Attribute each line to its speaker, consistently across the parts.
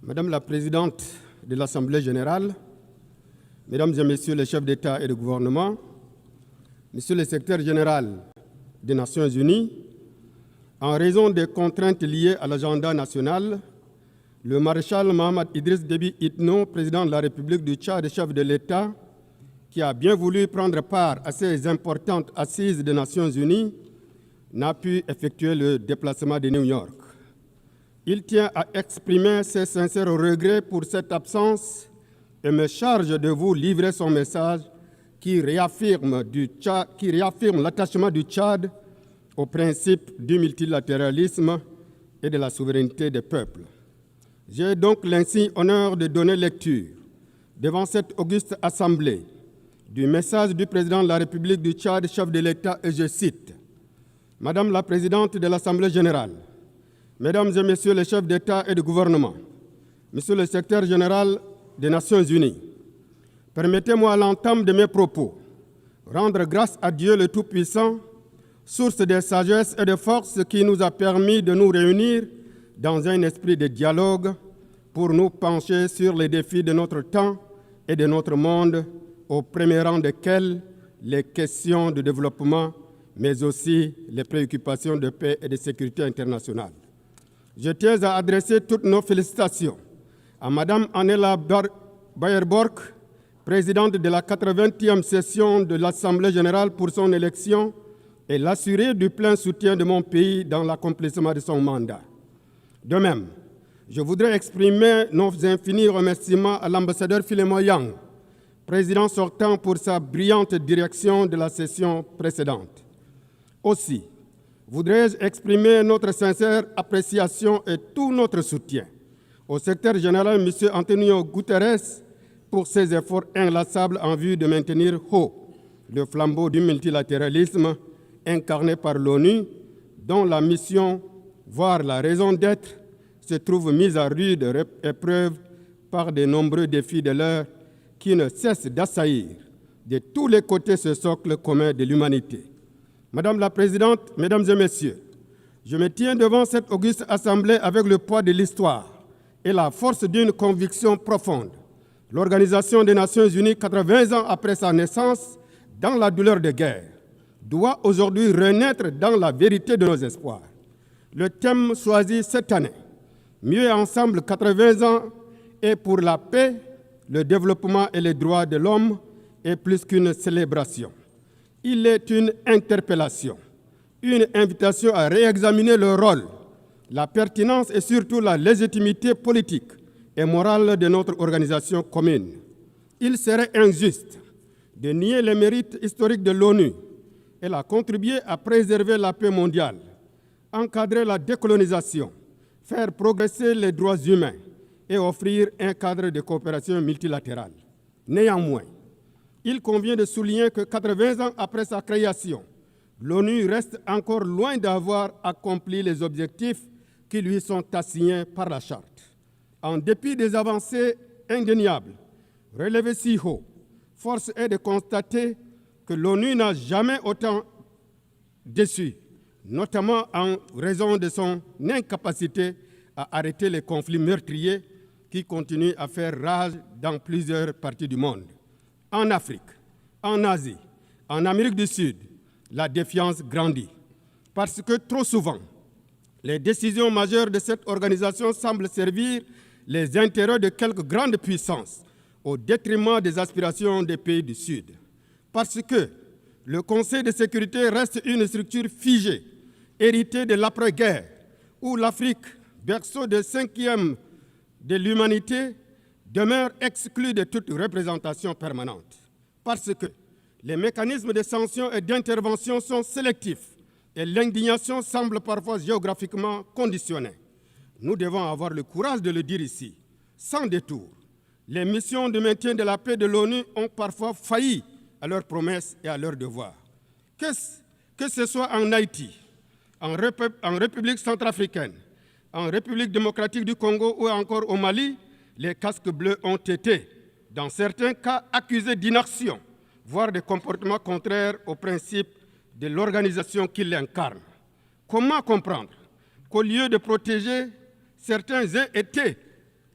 Speaker 1: Madame la Présidente de l'Assemblée générale, Mesdames et Messieurs les chefs d'État et de gouvernement, Monsieur le secrétaire général des Nations unies, en raison des contraintes liées à l'agenda national, le maréchal Mohamed Idriss Déby Itno, président de la République du Tchad et chef de l'État, qui a bien voulu prendre part à ces importantes assises des Nations unies, n'a pu effectuer le déplacement de New York. Il tient à exprimer ses sincères regrets pour cette absence et me charge de vous livrer son message qui réaffirme l'attachement du Tchad au principe du multilatéralisme et de la souveraineté des peuples. J'ai donc l'insigne honneur de donner lecture devant cette auguste assemblée du message du président de la République du Tchad, chef de l'État, et je cite: « Madame la Présidente de l'Assemblée générale, Mesdames et Messieurs les chefs d'État et de gouvernement, Monsieur le secrétaire général des Nations unies, permettez-moi à l'entame de mes propos rendre grâce à Dieu le Tout-Puissant, source de sagesse et de force qui nous a permis de nous réunir dans un esprit de dialogue pour nous pencher sur les défis de notre temps et de notre monde, au premier rang desquels les questions de développement, mais aussi les préoccupations de paix et de sécurité internationale. Je tiens à adresser toutes nos félicitations à Mme Annela Baerbock, présidente de la 80e session de l'Assemblée générale pour son élection, et l'assurer du plein soutien de mon pays dans l'accomplissement de son mandat. De même, je voudrais exprimer nos infinis remerciements à l'ambassadeur Philémon Yang, président sortant, pour sa brillante direction de la session précédente. Aussi, voudrais-je exprimer notre sincère appréciation et tout notre soutien au secrétaire général, M. Antonio Guterres, pour ses efforts inlassables en vue de maintenir haut le flambeau du multilatéralisme incarné par l'ONU, dont la mission, voire la raison d'être, se trouve mise à rude épreuve par de nombreux défis de l'heure qui ne cessent d'assaillir de tous les côtés ce socle commun de l'humanité. Madame la Présidente, Mesdames et Messieurs, je me tiens devant cette auguste assemblée avec le poids de l'histoire et la force d'une conviction profonde. L'Organisation des Nations unies, 80 ans après sa naissance, dans la douleur de guerre, doit aujourd'hui renaître dans la vérité de nos espoirs. Le thème choisi cette année, Mieux ensemble 80 ans, est pour la paix, le développement et les droits de l'homme, est plus qu'une célébration. Il est une interpellation, une invitation à réexaminer le rôle, la pertinence et surtout la légitimité politique et morale de notre organisation commune. Il serait injuste de nier les mérites historiques de l'ONU. Elle a contribué à préserver la paix mondiale, encadrer la décolonisation, faire progresser les droits humains et offrir un cadre de coopération multilatérale. Néanmoins, il convient de souligner que 80 ans après sa création, l'ONU reste encore loin d'avoir accompli les objectifs qui lui sont assignés par la Charte. En dépit des avancées indéniables relevées si haut, force est de constater que l'ONU n'a jamais autant déçu, notamment en raison de son incapacité à arrêter les conflits meurtriers qui continuent à faire rage dans plusieurs parties du monde. En Afrique, en Asie, en Amérique du Sud, la défiance grandit. Parce que trop souvent, les décisions majeures de cette organisation semblent servir les intérêts de quelques grandes puissances au détriment des aspirations des pays du Sud. Parce que le Conseil de sécurité reste une structure figée, héritée de l'après-guerre, où l'Afrique, berceau de 5e de l'humanité, demeure exclue de toute représentation permanente. Parce que les mécanismes de sanction et d'intervention sont sélectifs et l'indignation semble parfois géographiquement conditionnée. Nous devons avoir le courage de le dire ici, sans détour. Les missions de maintien de la paix de l'ONU ont parfois failli à leurs promesses et à leurs devoirs. Que ce soit en Haïti, en République centrafricaine, en République démocratique du Congo ou encore au Mali, les casques bleus ont été, dans certains cas, accusés d'inaction, voire de comportements contraires aux principes de l'organisation qui l'incarne. Comment comprendre qu'au lieu de protéger, certains aient été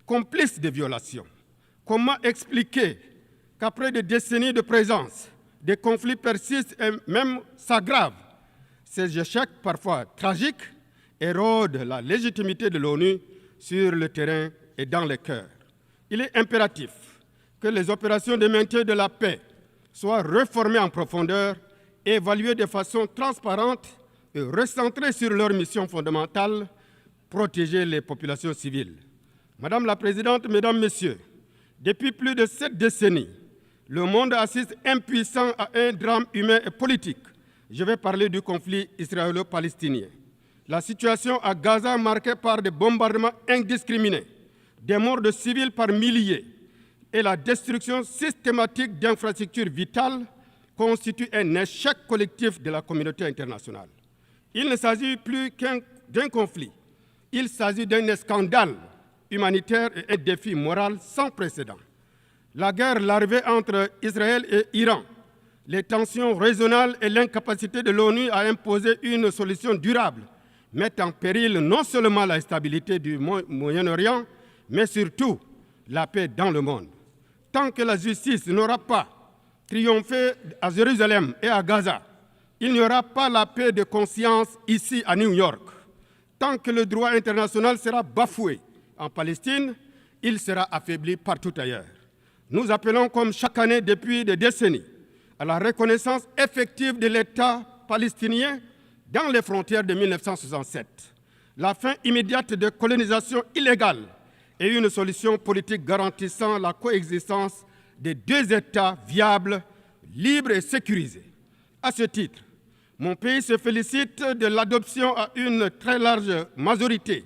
Speaker 1: complices de violations. Comment expliquer qu'après des décennies de présence, des conflits persistent et même s'aggravent? Ces échecs, parfois tragiques, érodent la légitimité de l'ONU sur le terrain et dans les cœurs. Il est impératif que les opérations de maintien de la paix soient réformées en profondeur, évaluées de façon transparente et recentrées sur leur mission fondamentale, protéger les populations civiles. Madame la Présidente, Mesdames, Messieurs, depuis plus de 7 décennies, le monde assiste impuissant à un drame humain et politique. Je vais parler du conflit israélo-palestinien. La situation à Gaza, marquée par des bombardements indiscriminés, des morts de civils par milliers et la destruction systématique d'infrastructures vitales, constitue un échec collectif de la communauté internationale. Il ne s'agit plus d'un conflit, il s'agit d'un scandale humanitaire et un défi moral sans précédent. La guerre larvée entre Israël et Iran, les tensions régionales et l'incapacité de l'ONU à imposer une solution durable mettent en péril non seulement la stabilité du Moyen-Orient, mais surtout la paix dans le monde. Tant que la justice n'aura pas triomphé à Jérusalem et à Gaza, il n'y aura pas la paix de conscience ici à New York. Tant que le droit international sera bafoué en Palestine, il sera affaibli partout ailleurs. Nous appelons, comme chaque année depuis des décennies, à la reconnaissance effective de l'État palestinien dans les frontières de 1967, la fin immédiate de colonisation illégale et une solution politique garantissant la coexistence des 2 États viables, libres et sécurisés. À ce titre, mon pays se félicite de l'adoption à une très large majorité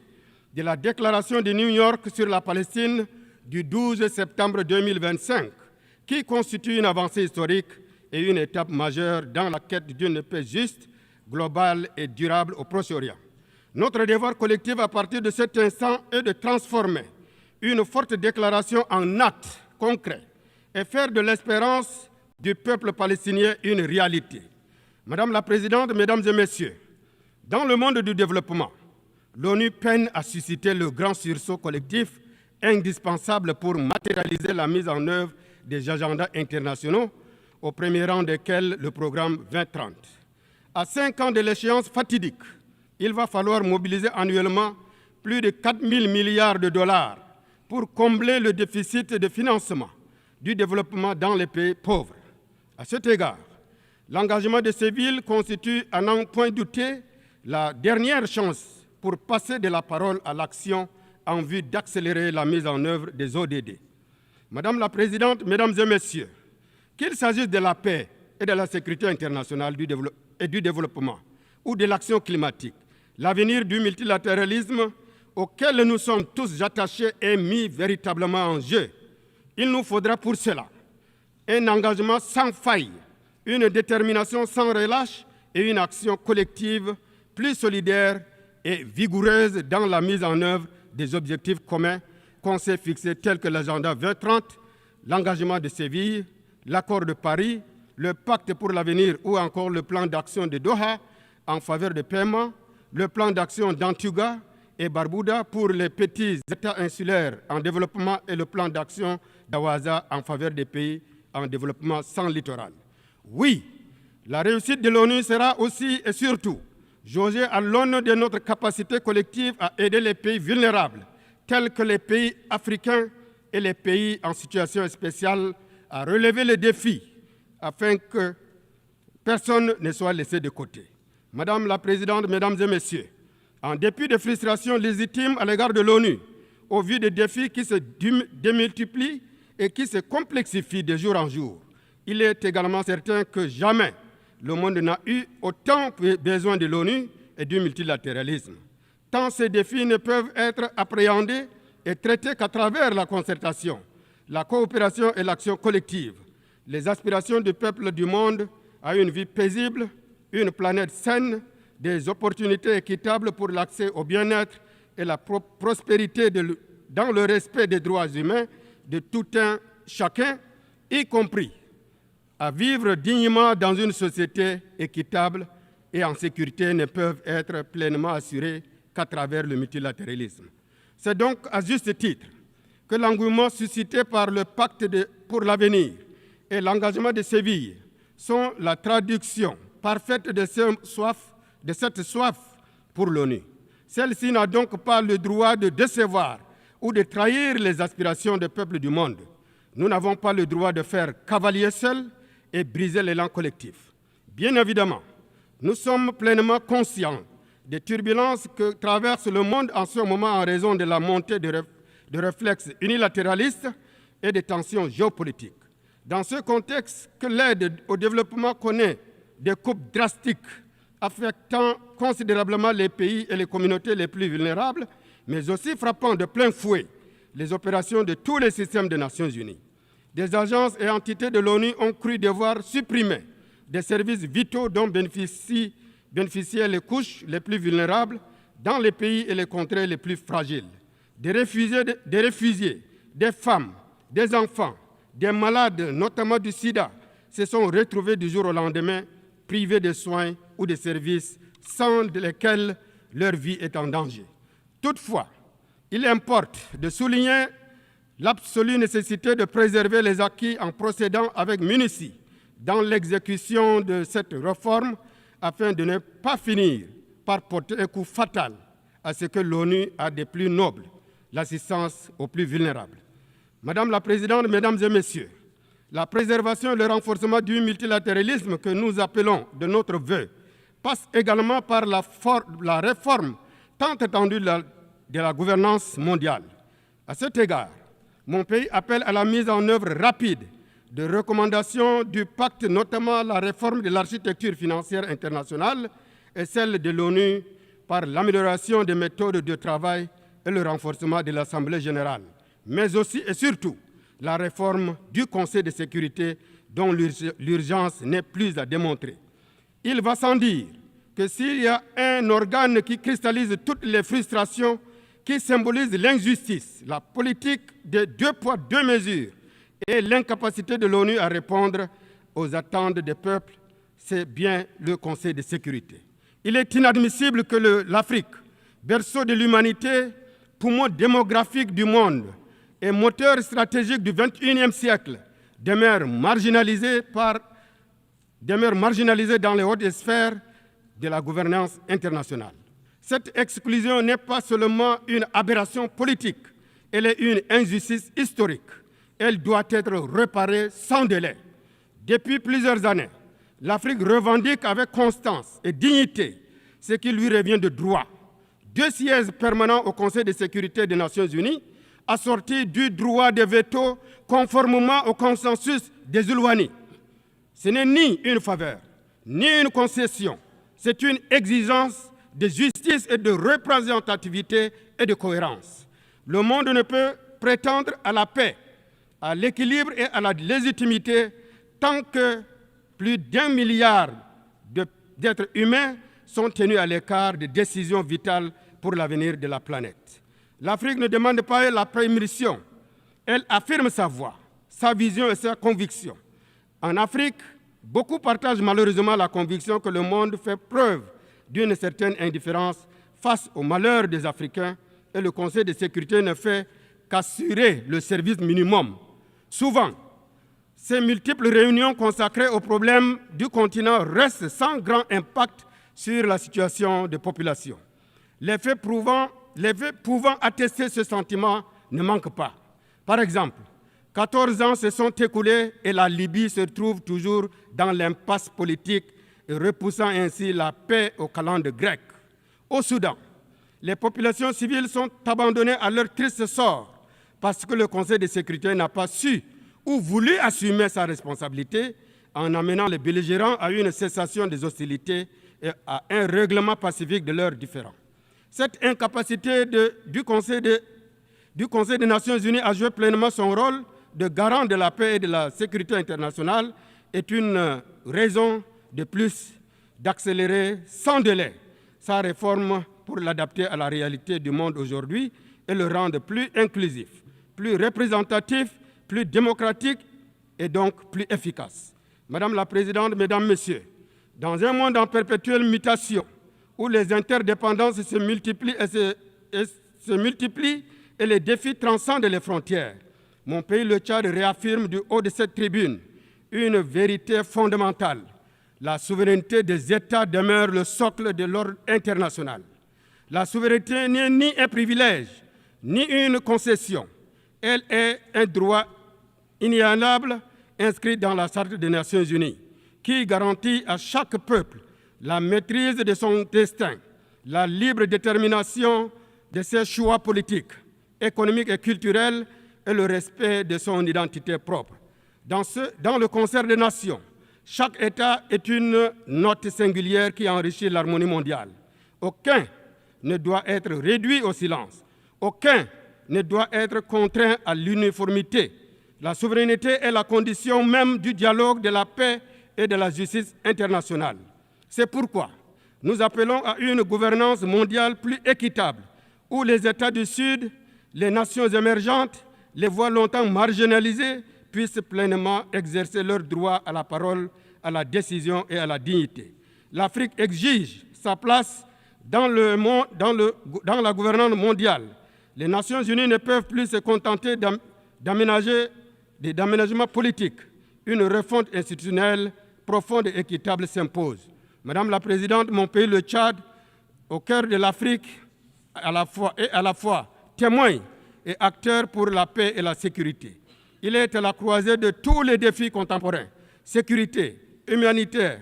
Speaker 1: de la déclaration de New York sur la Palestine du 12 septembre 2025, qui constitue une avancée historique et une étape majeure dans la quête d'une paix juste, globale et durable au Proche-Orient. Notre devoir collectif à partir de cet instant est de transformer une forte déclaration en acte concret et faire de l'espérance du peuple palestinien une réalité. Madame la Présidente, Mesdames et Messieurs, dans le monde du développement, l'ONU peine à susciter le grand sursaut collectif indispensable pour matérialiser la mise en œuvre des agendas internationaux, au premier rang desquels le programme 2030. À 5 ans de l'échéance fatidique, il va falloir mobiliser annuellement plus de 4 000 milliards de dollars pour combler le déficit de financement du développement dans les pays pauvres. À cet égard, l'engagement de ces villes constitue, à n'en point douter, la dernière chance pour passer de la parole à l'action en vue d'accélérer la mise en œuvre des ODD. Madame la Présidente, Mesdames et Messieurs, qu'il s'agisse de la paix et de la sécurité internationale et du développement ou de l'action climatique, l'avenir du multilatéralisme auquel nous sommes tous attachés est mis véritablement en jeu. Il nous faudra pour cela un engagement sans faille, une détermination sans relâche et une action collective plus solidaire et vigoureuse dans la mise en œuvre des objectifs communs qu'on s'est fixés tels que l'agenda 2030, l'engagement de Séville, l'accord de Paris, le pacte pour l'avenir ou encore le plan d'action de Doha en faveur des paiements, le plan d'action d'Antigua et Barbuda pour les petits États insulaires en développement et le plan d'action d'Awaza en faveur des pays en développement sans littoral. Oui, la réussite de l'ONU sera aussi et surtout jaugée à l'aune de notre capacité collective à aider les pays vulnérables, tels que les pays africains et les pays en situation spéciale, à relever les défis afin que personne ne soit laissé de côté. Madame la Présidente, Mesdames et Messieurs, en dépit des frustrations légitimes à l'égard de l'ONU, au vu des défis qui se démultiplient et qui se complexifient de jour en jour, il est également certain que jamais le monde n'a eu autant besoin de l'ONU et du multilatéralisme. Tant ces défis ne peuvent être appréhendés et traités qu'à travers la concertation, la coopération et l'action collective. Les aspirations du peuple du monde à une vie paisible, une planète saine, des opportunités équitables pour l'accès au bien-être et la prospérité dans le respect des droits humains de tout un chacun, y compris à vivre dignement dans une société équitable et en sécurité, ne peuvent être pleinement assurées qu'à travers le multilatéralisme. C'est donc à juste titre que l'engouement suscité par le pacte pour l'avenir et l'engagement de Séville sont la traduction parfaite de cette soif pour l'ONU. Celle-ci n'a donc pas le droit de décevoir ou de trahir les aspirations des peuples du monde. Nous n'avons pas le droit de faire cavalier seul et briser l'élan collectif. Bien évidemment, nous sommes pleinement conscients des turbulences que traverse le monde en ce moment en raison de la montée de réflexes unilatéralistes et des tensions géopolitiques. Dans ce contexte, que l'aide au développement connaît des coupes drastiques affectant considérablement les pays et les communautés les plus vulnérables, mais aussi frappant de plein fouet les opérations de tous les systèmes des Nations Unies. Des agences et entités de l'ONU ont cru devoir supprimer des services vitaux dont bénéficiaient les couches les plus vulnérables dans les pays et les contrées les plus fragiles. Des réfugiés, des femmes, des enfants, des malades, notamment du sida, se sont retrouvés du jour au lendemain privés de soins ou de services sans lesquels leur vie est en danger. Toutefois, il importe de souligner l'absolue nécessité de préserver les acquis en procédant avec minutie dans l'exécution de cette réforme afin de ne pas finir par porter un coup fatal à ce que l'ONU a de plus noble, l'assistance aux plus vulnérables. Madame la Présidente, Mesdames et Messieurs, la préservation et le renforcement du multilatéralisme que nous appelons de notre vœu passe également par la réforme tant attendue de la gouvernance mondiale. À cet égard, mon pays appelle à la mise en œuvre rapide de recommandations du pacte, notamment la réforme de l'architecture financière internationale et celle de l'ONU par l'amélioration des méthodes de travail et le renforcement de l'Assemblée générale, mais aussi et surtout la réforme du Conseil de sécurité dont l'urgence n'est plus à démontrer. Il va sans dire que s'il y a un organe qui cristallise toutes les frustrations, qui symbolise l'injustice, la politique de 2 poids 2 mesures et l'incapacité de l'ONU à répondre aux attentes des peuples, c'est bien le Conseil de sécurité. Il est inadmissible que l'Afrique, berceau de l'humanité, poumon démographique du monde et moteur stratégique du XXIe siècle, demeure marginalisée dans les hautes sphères de la gouvernance internationale. Cette exclusion n'est pas seulement une aberration politique, elle est une injustice historique. Elle doit être réparée sans délai. Depuis plusieurs années, l'Afrique revendique avec constance et dignité ce qui lui revient de droit. 2 sièges permanents au Conseil de sécurité des Nations Unies, assortis du droit de veto conformément au consensus des Zulwani. Ce n'est ni une faveur, ni une concession, c'est une exigence de justice et de représentativité et de cohérence. Le monde ne peut prétendre à la paix, à l'équilibre et à la légitimité tant que plus d'1 milliard d'êtres humains sont tenus à l'écart des décisions vitales pour l'avenir de la planète. L'Afrique ne demande pas la permission, elle affirme sa voix, sa vision et sa conviction. En Afrique, beaucoup partagent malheureusement la conviction que le monde fait preuve d'une certaine indifférence face aux malheurs des Africains et le Conseil de sécurité ne fait qu'assurer le service minimum. Souvent, ces multiples réunions consacrées aux problèmes du continent restent sans grand impact sur la situation des populations. Les faits pouvant attester ce sentiment ne manquent pas. Par exemple, 14 ans se sont écoulés et la Libye se trouve toujours dans l'impasse politique et repoussant ainsi la paix aux calendes grecques. Au Soudan, les populations civiles sont abandonnées à leur triste sort parce que le Conseil de sécurité n'a pas su ou voulu assumer sa responsabilité en amenant les belligérants à une cessation des hostilités et à un règlement pacifique de leurs différends. Cette incapacité du Conseil des Nations Unies à jouer pleinement son rôle de garant de la paix et de la sécurité internationale est une raison de plus d'accélérer sans délai sa réforme pour l'adapter à la réalité du monde aujourd'hui et le rendre plus inclusif, plus représentatif, plus démocratique et donc plus efficace. Madame la Présidente, Mesdames, Messieurs, dans un monde en perpétuelle mutation, où les interdépendances se multiplient et les défis transcendent les frontières. Mon pays, le Tchad, réaffirme du haut de cette tribune une vérité fondamentale. La souveraineté des États demeure le socle de l'ordre international. La souveraineté n'est ni un privilège, ni une concession. Elle est un droit inaliénable inscrit dans la Charte des Nations Unies, qui garantit à chaque peuple la maîtrise de son destin, la libre détermination de ses choix politiques, économiques et culturels et le respect de son identité propre. Dans le concert des nations, chaque État est une note singulière qui enrichit l'harmonie mondiale. Aucun ne doit être réduit au silence. Aucun ne doit être contraint à l'uniformité. La souveraineté est la condition même du dialogue, de la paix et de la justice internationale. C'est pourquoi nous appelons à une gouvernance mondiale plus équitable, où les États du Sud, les nations émergentes, les voix longtemps marginalisées puissent pleinement exercer leur droit à la parole, à la décision et à la dignité. L'Afrique exige sa place dans la gouvernance mondiale. Les Nations unies ne peuvent plus se contenter d'aménagements politiques. Une refonte institutionnelle profonde et équitable s'impose. Madame la Présidente, mon pays, le Tchad, au cœur de l'Afrique, à la fois témoin et acteur pour la paix et la sécurité. Il est à la croisée de tous les défis contemporains, sécurité, humanitaire,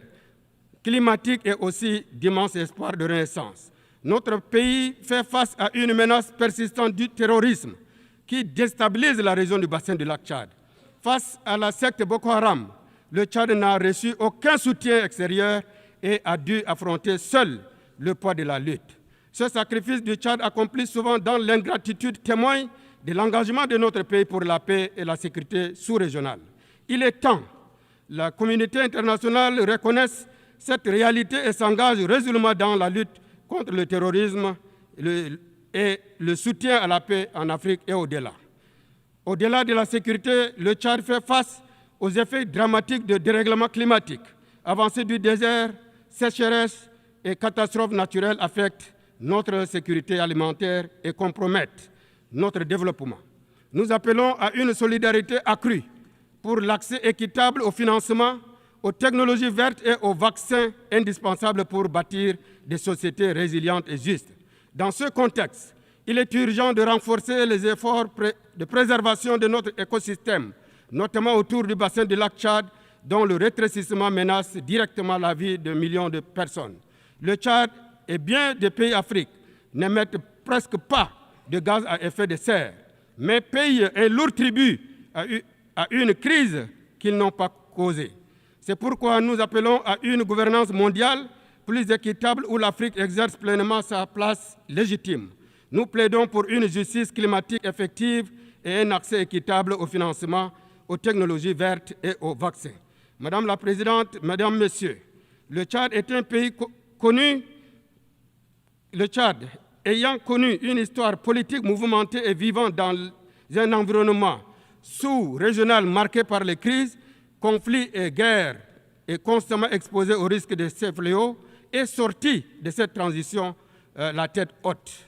Speaker 1: climatique et aussi d'immenses espoirs de renaissance. Notre pays fait face à une menace persistante du terrorisme qui déstabilise la région du bassin du lac Tchad. Face à la secte Boko Haram, le Tchad n'a reçu aucun soutien extérieur et a dû affronter seul le poids de la lutte. Ce sacrifice du Tchad accompli souvent dans l'ingratitude témoigne de l'engagement de notre pays pour la paix et la sécurité sous-régionale. Il est temps que la communauté internationale reconnaisse cette réalité et s'engage résolument dans la lutte contre le terrorisme et le soutien à la paix en Afrique et au-delà. Au-delà de la sécurité, le Tchad fait face aux effets dramatiques de dérèglement climatique. Avancée du désert, sécheresse et catastrophes naturelles affectent notre sécurité alimentaire et compromettent notre développement. Nous appelons à une solidarité accrue pour l'accès équitable au financement, aux technologies vertes et aux vaccins indispensables pour bâtir des sociétés résilientes et justes. Dans ce contexte, il est urgent de renforcer les efforts de préservation de notre écosystème, notamment autour du bassin du lac Tchad, dont le rétrécissement menace directement la vie de millions de personnes. Le Tchad et bien des pays d'Afrique n'émettent presque pas de gaz à effet de serre, mais payent un lourd tribut à une crise qu'ils n'ont pas causée. C'est pourquoi nous appelons à une gouvernance mondiale plus équitable où l'Afrique exerce pleinement sa place légitime. Nous plaidons pour une justice climatique effective et un accès équitable au financement, aux technologies vertes et aux vaccins. Madame la Présidente, Mesdames, Messieurs, le Tchad est un pays connu. Le Tchad, ayant connu une histoire politique mouvementée et vivant dans un environnement sous-régional marqué par les crises, conflits et guerres, est constamment exposé au risque de ces fléaux, est sorti de cette transition la tête haute.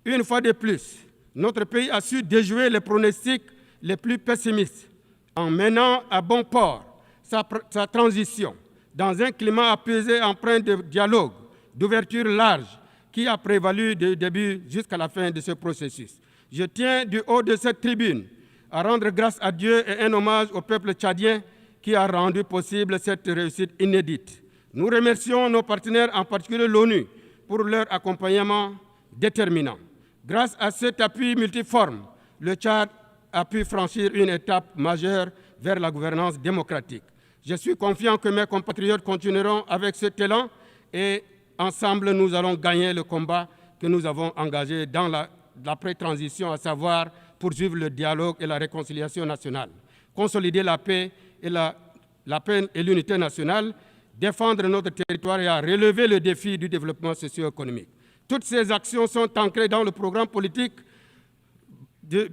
Speaker 1: Une fois de plus, notre pays a su déjouer les pronostics les plus pessimistes en menant à bon port sa transition dans un climat apaisé empreint de dialogue, d'ouverture large, qui a prévalu du début jusqu'à la fin de ce processus. Je tiens du haut de cette tribune à rendre grâce à Dieu et un hommage au peuple tchadien qui a rendu possible cette réussite inédite. Nous remercions nos partenaires, en particulier l'ONU, pour leur accompagnement déterminant. Grâce à cet appui multiforme, le Tchad a pu franchir une étape majeure vers la gouvernance démocratique. Je suis confiant que mes compatriotes continueront avec cet élan et ensemble, nous allons gagner le combat que nous avons engagé dans l'après-transition, à savoir poursuivre le dialogue et la réconciliation nationale, consolider la paix et l'unité nationale, défendre notre territoire et à relever le défi du développement socio-économique. Toutes ces actions sont ancrées dans le programme politique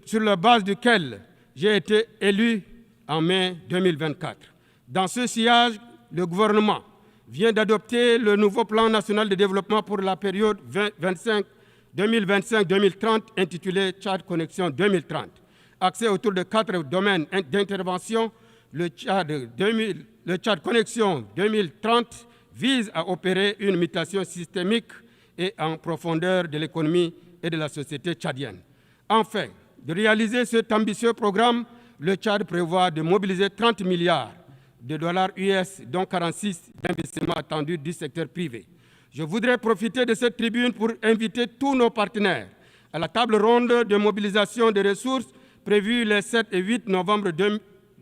Speaker 1: sur la base duquel j'ai été élu en mai 2024. Dans ce sillage, le gouvernement vient d'adopter le nouveau plan national de développement pour la période 2025-2030 intitulé Tchad Connexion 2030. Axé autour de 4 domaines d'intervention, le Tchad Connexion 2030 vise à opérer une mutation systémique et en profondeur de l'économie et de la société tchadienne. Enfin, de réaliser cet ambitieux programme, le Tchad prévoit de mobiliser 30 milliards de dollars US, dont 46 d'investissements attendus du secteur privé. Je voudrais profiter de cette tribune pour inviter tous nos partenaires à la table ronde de mobilisation des ressources prévue les 7 et 8 novembre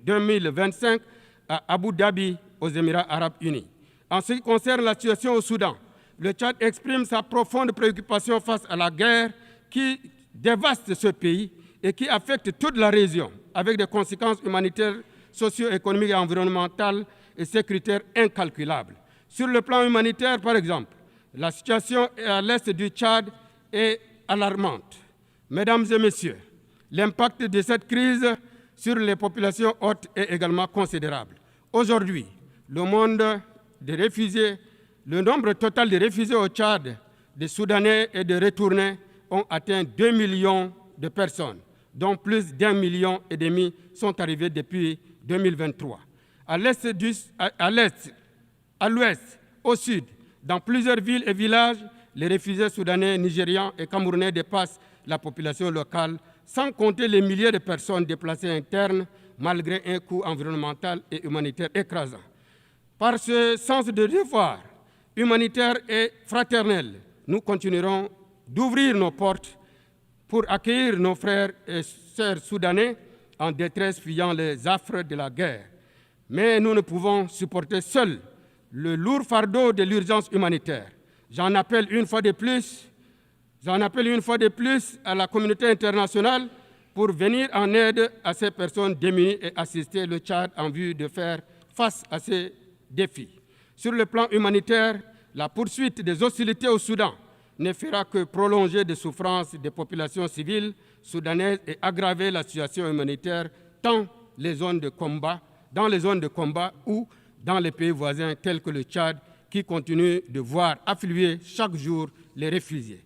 Speaker 1: 2025 à Abu Dhabi, aux Émirats arabes unis. En ce qui concerne la situation au Soudan, le Tchad exprime sa profonde préoccupation face à la guerre qui dévaste ce pays et qui affecte toute la région, avec des conséquences humanitaires, socio-économiques et environnementales et sécuritaires incalculables. Sur le plan humanitaire, par exemple, la situation à l'est du Tchad est alarmante. Mesdames et messieurs, l'impact de cette crise sur les populations hôtes est également considérable. Aujourd'hui, le nombre total de réfugiés au Tchad, de Soudanais et de retournés ont atteint 2 millions de personnes, dont plus d'1,5 million sont arrivés depuis 2023. À l'est, à l'ouest, au sud, dans plusieurs villes et villages, les réfugiés soudanais, nigérians et camerounais dépassent la population locale, sans compter les milliers de personnes déplacées internes, malgré un coût environnemental et humanitaire écrasant. Par ce sens de devoir humanitaire et fraternel, nous continuerons d'ouvrir nos portes pour accueillir nos frères et sœurs soudanais en détresse fuyant les affres de la guerre. Mais nous ne pouvons supporter seuls le lourd fardeau de l'urgence humanitaire. J'en appelle une fois de plus à la communauté internationale pour venir en aide à ces personnes démunies et assister le Tchad en vue de faire face à ces défis. Sur le plan humanitaire, la poursuite des hostilités au Soudan ne fera que prolonger les souffrances des populations civiles soudanaises et aggraver la situation humanitaire dans les zones de combat ou dans les pays voisins tels que le Tchad, qui continue de voir affluer chaque jour les réfugiés.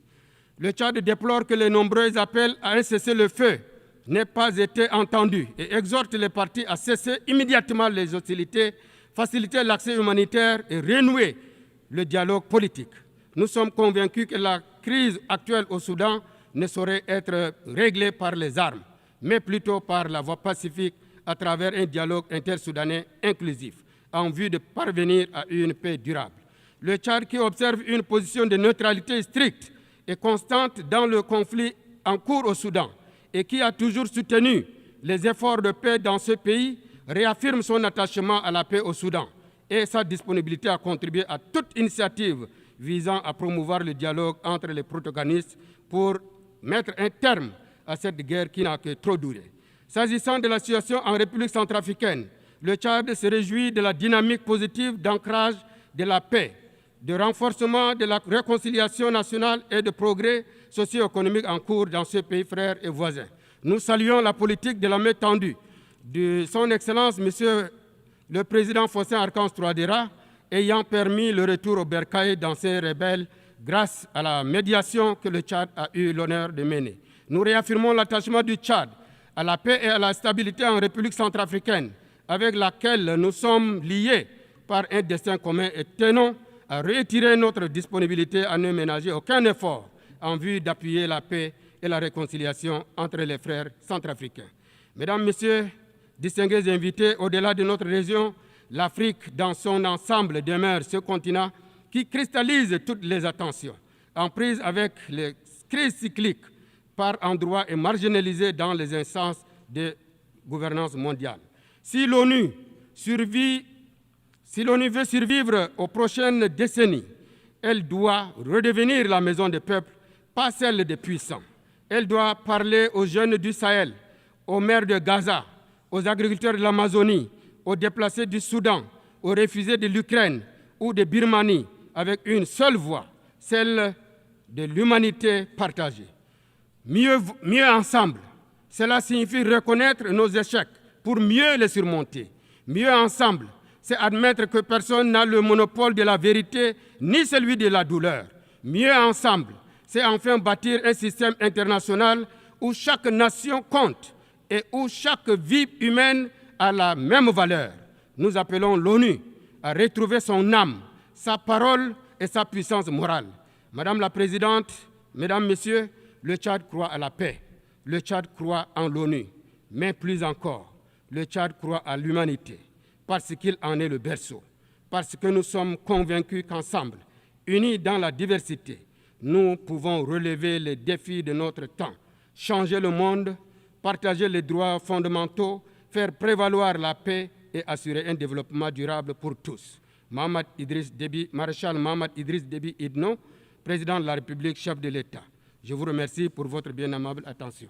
Speaker 1: Le Tchad déplore que les nombreux appels à un cessez-le-feu n'aient pas été entendus et exhorte les parties à cesser immédiatement les hostilités, faciliter l'accès humanitaire et renouer le dialogue politique. Nous sommes convaincus que la crise actuelle au Soudan ne saurait être réglée par les armes, mais plutôt par la voie pacifique à travers un dialogue intersoudanais inclusif, en vue de parvenir à une paix durable. Le Tchad, qui observe une position de neutralité stricte et constante dans le conflit en cours au Soudan et qui a toujours soutenu les efforts de paix dans ce pays, réaffirme son attachement à la paix au Soudan et sa disponibilité à contribuer à toute initiative visant à promouvoir le dialogue entre les protagonistes pour mettre un terme à cette guerre qui n'a que trop duré. S'agissant de la situation en République centrafricaine, le Tchad se réjouit de la dynamique positive d'ancrage de la paix, de renforcement de la réconciliation nationale et de progrès socio-économiques en cours dans ce pays frère et voisin. Nous saluons la politique de la main tendue de son Excellence, M. le Président Faustin Archange Touadéra, ayant permis le retour au bercail d'anciens rebelles grâce à la médiation que le Tchad a eu l'honneur de mener. Nous réaffirmons l'attachement du Tchad à la paix et à la stabilité en République centrafricaine, avec laquelle nous sommes liés par un destin commun et tenons à retirer notre disponibilité à ne ménager aucun effort en vue d'appuyer la paix et la réconciliation entre les frères centrafricains. Mesdames, Messieurs, distingués invités, au-delà de notre région, l'Afrique dans son ensemble demeure ce continent qui cristallise toutes les attentions, en prise avec les crises cycliques par endroits et marginalisé dans les instances de gouvernance mondiale. Si l'ONU veut survivre aux prochaines décennies, elle doit redevenir la maison des peuples, pas celle des puissants. Elle doit parler aux jeunes du Sahel, aux maires de Gaza, aux agriculteurs de l'Amazonie, aux déplacés du Soudan, aux réfugiés de l'Ukraine ou de Birmanie, avec une seule voix, celle de l'humanité partagée. Mieux ensemble, cela signifie reconnaître nos échecs pour mieux les surmonter. Mieux ensemble, c'est admettre que personne n'a le monopole de la vérité ni celui de la douleur. Mieux ensemble, c'est enfin bâtir un système international où chaque nation compte et où chaque vie humaine a la même valeur. Nous appelons l'ONU à retrouver son âme, sa parole et sa puissance morale. Madame la Présidente, Mesdames, Messieurs, le Tchad croit à la paix, le Tchad croit en l'ONU, mais plus encore, le Tchad croit à l'humanité, parce qu'il en est le berceau, parce que nous sommes convaincus qu'ensemble, unis dans la diversité, nous pouvons relever les défis de notre temps, changer le monde, partager les droits fondamentaux, faire prévaloir la paix et assurer un développement durable pour tous. Maréchal Mahamad Idriss Déby Itno, Président de la République, chef de l'État. Je vous remercie pour votre bien aimable attention.